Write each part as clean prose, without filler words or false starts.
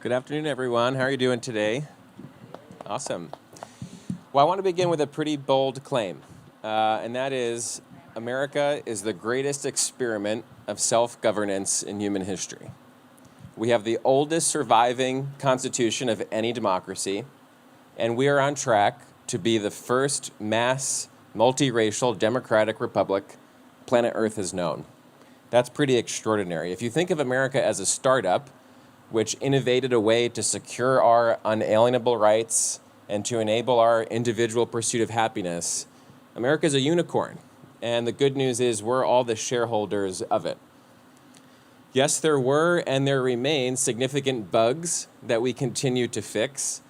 Good afternoon, everyone. How are you doing today? Awesome. Well, I want to begin with a pretty bold claim, and that is America is the greatest experiment of self-governance in human history. We have the oldest surviving constitution of any democracy, and we are on track to be the first mass, multiracial, democratic republic planet Earth has known. That's pretty extraordinary. If you think of America as a startup, which innovated a way to secure our unalienable rights and to enable our individual pursuit of happiness, America is a unicorn. And the good news is we're all the shareholders of it. Yes, there were and there remain significant bugs that we continue to fix,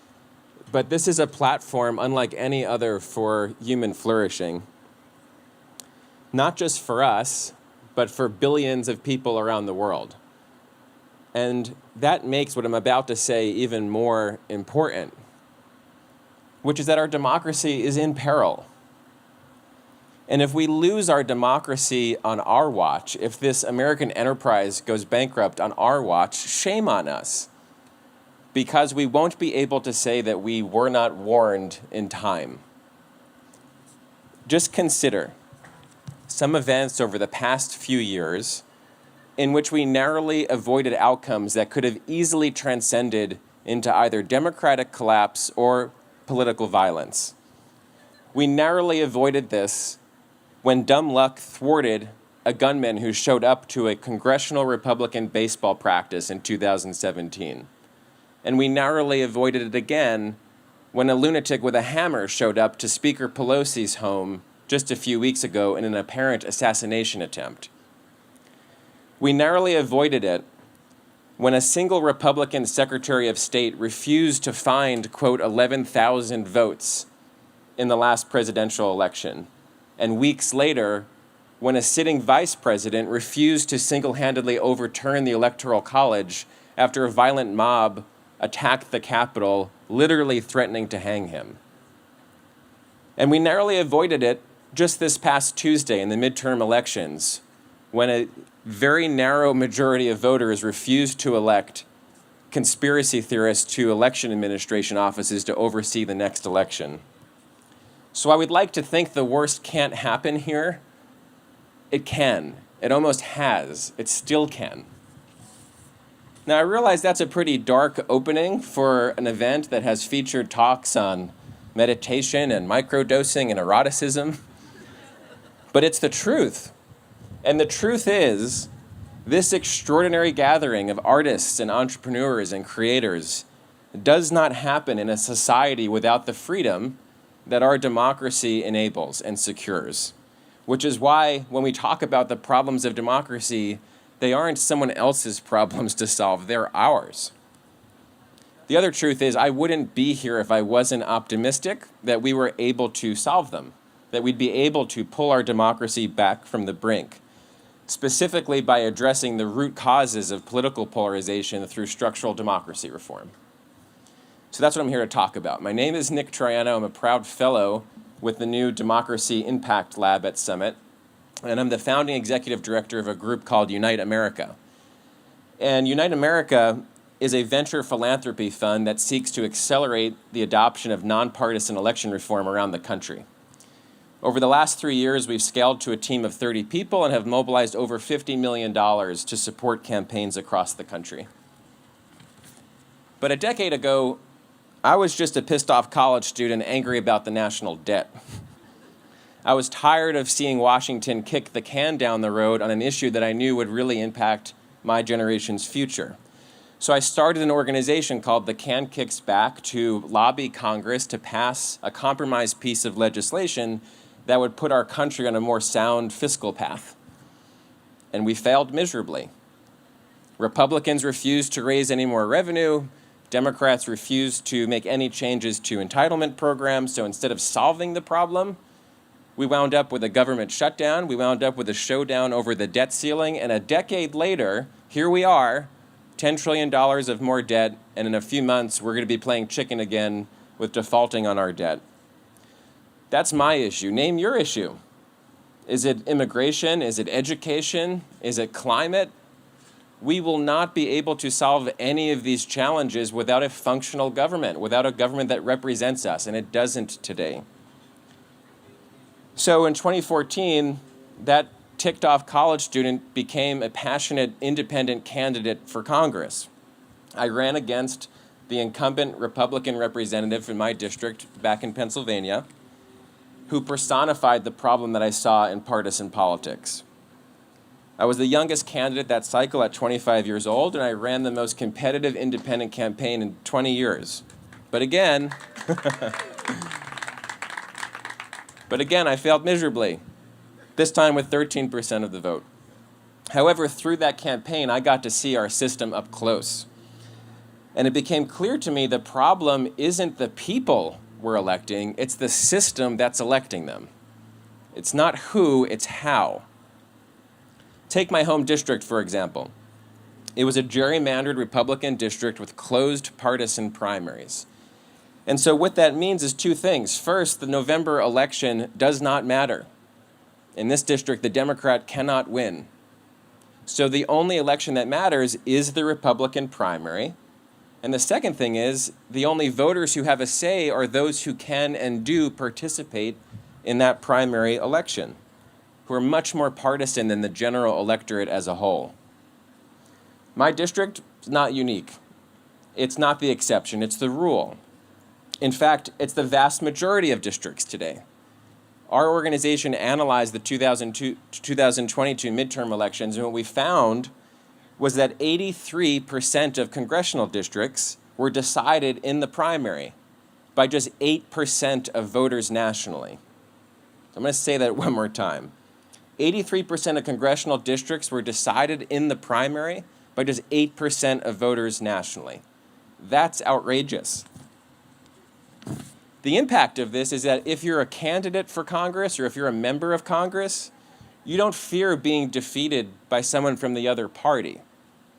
but this is a platform unlike any other for human flourishing. Not just for us, but for billions of people around the world. And that makes what I'm about to say even more important, which is that our democracy is in peril. And if we lose our democracy on our watch, if this American enterprise goes bankrupt on our watch, shame on us, because we won't be able to say that we were not warned in time. Just consider some events over the past few years in which we narrowly avoided outcomes that could have easily transcended into either democratic collapse or political violence. We narrowly avoided this when dumb luck thwarted a gunman who showed up to a congressional Republican baseball practice in 2017. And we narrowly avoided it again when a lunatic with a hammer showed up to Speaker Pelosi's home just a few weeks ago in an apparent assassination attempt. We narrowly avoided it when a single Republican Secretary of State refused to find, quote, 11,000 votes in the last presidential election. And weeks later, when a sitting vice president refused to single-handedly overturn the Electoral College after a violent mob attacked the Capitol, literally threatening to hang him. And we narrowly avoided it just this past Tuesday in the midterm elections, when a very narrow majority of voters refused to elect conspiracy theorists to election administration offices to oversee the next election. So I would like to think the worst can't happen here. It can. It almost has. It still can. Now, I realize that's a pretty dark opening for an event that has featured talks on meditation and microdosing and eroticism, but it's the truth. And the truth is, this extraordinary gathering of artists and entrepreneurs and creators does not happen in a society without the freedom that our democracy enables and secures, which is why when we talk about the problems of democracy, they aren't someone else's problems to solve, they're ours. The other truth is I wouldn't be here if I wasn't optimistic that we were able to solve them, that we'd be able to pull our democracy back from the brink, specifically by addressing the root causes of political polarization through structural democracy reform. So that's what I'm here to talk about. My name is Nick Troiano. I'm a proud fellow with the new Democracy Impact Lab at Summit, and I'm the founding executive director of a group called Unite America. And Unite America is a venture philanthropy fund that seeks to accelerate the adoption of nonpartisan election reform around the country. Over the last 3 years, we've scaled to a team of 30 people and have mobilized over $50 million to support campaigns across the country. But a decade ago, I was just a pissed-off college student angry about the national debt. I was tired of seeing Washington kick the can down the road on an issue that I knew would really impact my generation's future. So I started an organization called The Can Kicks Back to lobby Congress to pass a compromise piece of legislation that would put our country on a more sound fiscal path. And we failed miserably. Republicans refused to raise any more revenue. Democrats refused to make any changes to entitlement programs. So instead of solving the problem, we wound up with a government shutdown. We wound up with a showdown over the debt ceiling. And a decade later, here we are, $10 trillion of more debt. And in a few months, we're going to be playing chicken again with defaulting on our debt. That's my issue. Name your issue. Is it immigration? Is it education? Is it climate? We will not be able to solve any of these challenges without a functional government, without a government that represents us, and it doesn't today. So in 2014, that ticked off college student became a passionate independent candidate for Congress. I ran against the incumbent Republican representative in my district back in Pennsylvania, who personified the problem that I saw in partisan politics. I was the youngest candidate that cycle at 25 years old, and I ran the most competitive independent campaign in 20 years. But again, I failed miserably, this time with 13% of the vote. However, through that campaign, I got to see our system up close. And it became clear to me the problem isn't the people we're electing, it's the system that's electing them. It's not who, it's how. Take my home district, for example. It was a gerrymandered Republican district with closed partisan primaries. And so what that means is two things. First, the November election does not matter. In this district, the Democrat cannot win. So the only election that matters is the Republican primary. And the second thing is, the only voters who have a say are those who can and do participate in that primary election, who are much more partisan than the general electorate as a whole. My district is not unique. It's not the exception, it's the rule. In fact, it's the vast majority of districts today. Our organization analyzed the 2022 midterm elections, and what we found was that 83% of congressional districts were decided in the primary by just 8% of voters nationally. I'm going to say that one more time. 83% of congressional districts were decided in the primary by just 8% of voters nationally. That's outrageous. The impact of this is that if you're a candidate for Congress or if you're a member of Congress, you don't fear being defeated by someone from the other party.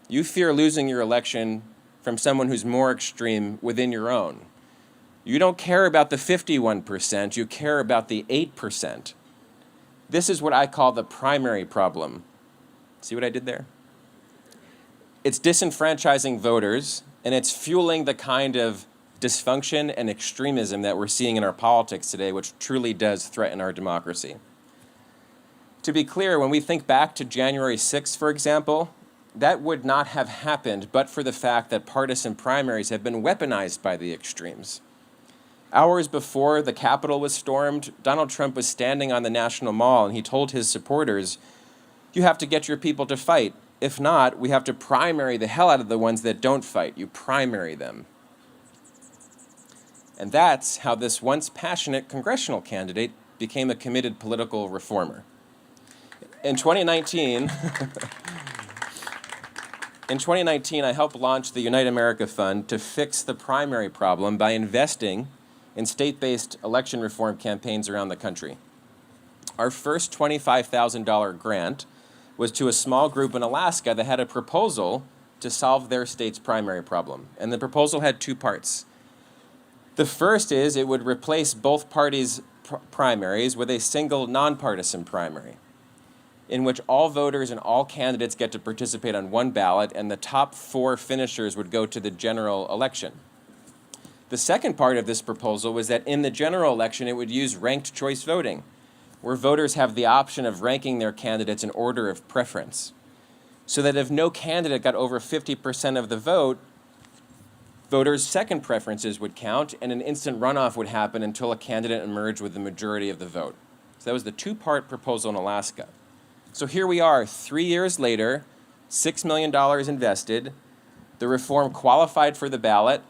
You fear losing your election from someone who's more extreme within your own. You don't care about the 51%, you care about the 8%. This is what I call the primary problem. See what I did there? It's disenfranchising voters, and it's fueling the kind of dysfunction and extremism that we're seeing in our politics today, which truly does threaten our democracy. To be clear, when we think back to January 6th, for example, that would not have happened but for the fact that partisan primaries have been weaponized by the extremes. Hours before the Capitol was stormed, Donald Trump was standing on the National Mall and he told his supporters, "You have to get your people to fight. If not, we have to primary the hell out of the ones that don't fight. You primary them." And that's how this once passionate congressional candidate became a committed political reformer. In 2019, I helped launch the Unite America Fund to fix the primary problem by investing in state-based election reform campaigns around the country. Our first $25,000 grant was to a small group in Alaska that had a proposal to solve their state's primary problem. And the proposal had two parts. The first is it would replace both parties' primaries with a single nonpartisan primary, in which all voters and all candidates get to participate on one ballot, and the top 4 finishers would go to the general election. The second part of this proposal was that in the general election, it would use ranked choice voting, where voters have the option of ranking their candidates in order of preference, so that if no candidate got over 50% of the vote, voters' second preferences would count, and an instant runoff would happen until a candidate emerged with the majority of the vote. So that was the 2-part proposal in Alaska. So here we are, 3 years later, $6 million invested. The reform qualified for the ballot.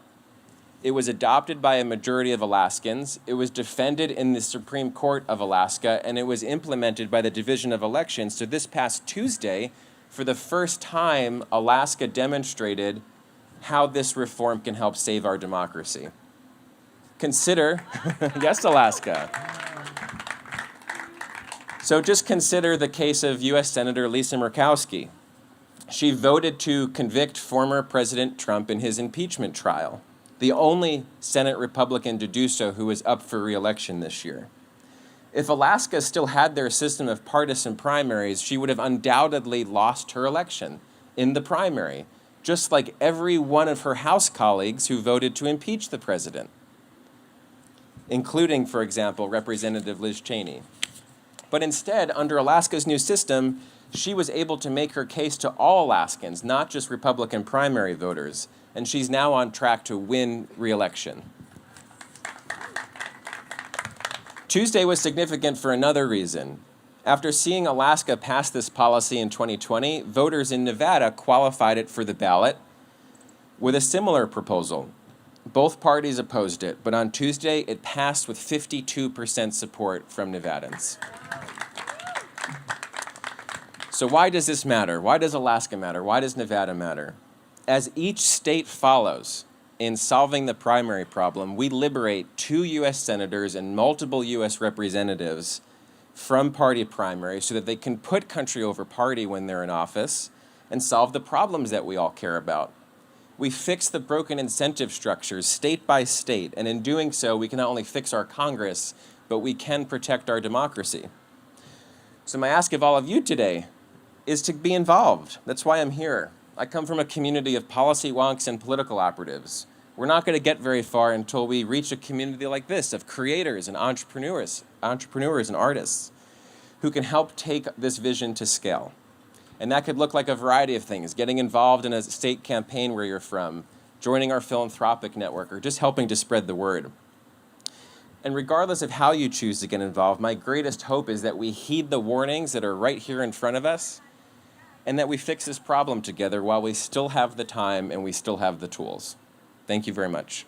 It was adopted by a majority of Alaskans. It was defended in the Supreme Court of Alaska, and it was implemented by the Division of Elections. So this past Tuesday, for the first time, Alaska demonstrated how this reform can help save our democracy. Consider, yes, Alaska. So just consider the case of U.S. Senator Lisa Murkowski. She voted to convict former President Trump in his impeachment trial, the only Senate Republican to do so who is up for re-election this year. If Alaska still had their system of partisan primaries, she would have undoubtedly lost her election. in the primary, just like every one of her House colleagues who voted to impeach the president, including, for example, Representative Liz Cheney. But instead, under Alaska's new system, she was able to make her case to all Alaskans, not just Republican primary voters, and she's now on track to win re-election. Tuesday was significant for another reason. After seeing Alaska pass this policy in 2020, voters in Nevada qualified it for the ballot with a similar proposal. Both parties opposed it, but on Tuesday it passed with 52% support from Nevadans. So why does this matter? Why does Alaska matter? Why does Nevada matter? As each state follows in solving the primary problem, we liberate 2 U.S. senators and multiple U.S. representatives from party primaries so that they can put country over party when they're in office and solve the problems that we all care about. We fix the broken incentive structures state by state, and in doing so, we can not only fix our Congress, but we can protect our democracy. So my ask of all of you today is to be involved. That's why I'm here. I come from a community of policy wonks and political operatives. We're not going to get very far until we reach a community like this of creators and entrepreneurs and artists who can help take this vision to scale. And that could look like a variety of things: getting involved in a state campaign where you're from, joining our philanthropic network, or just helping to spread the word. And regardless of how you choose to get involved, my greatest hope is that we heed the warnings that are right here in front of us, and that we fix this problem together while we still have the time and we still have the tools. Thank you very much.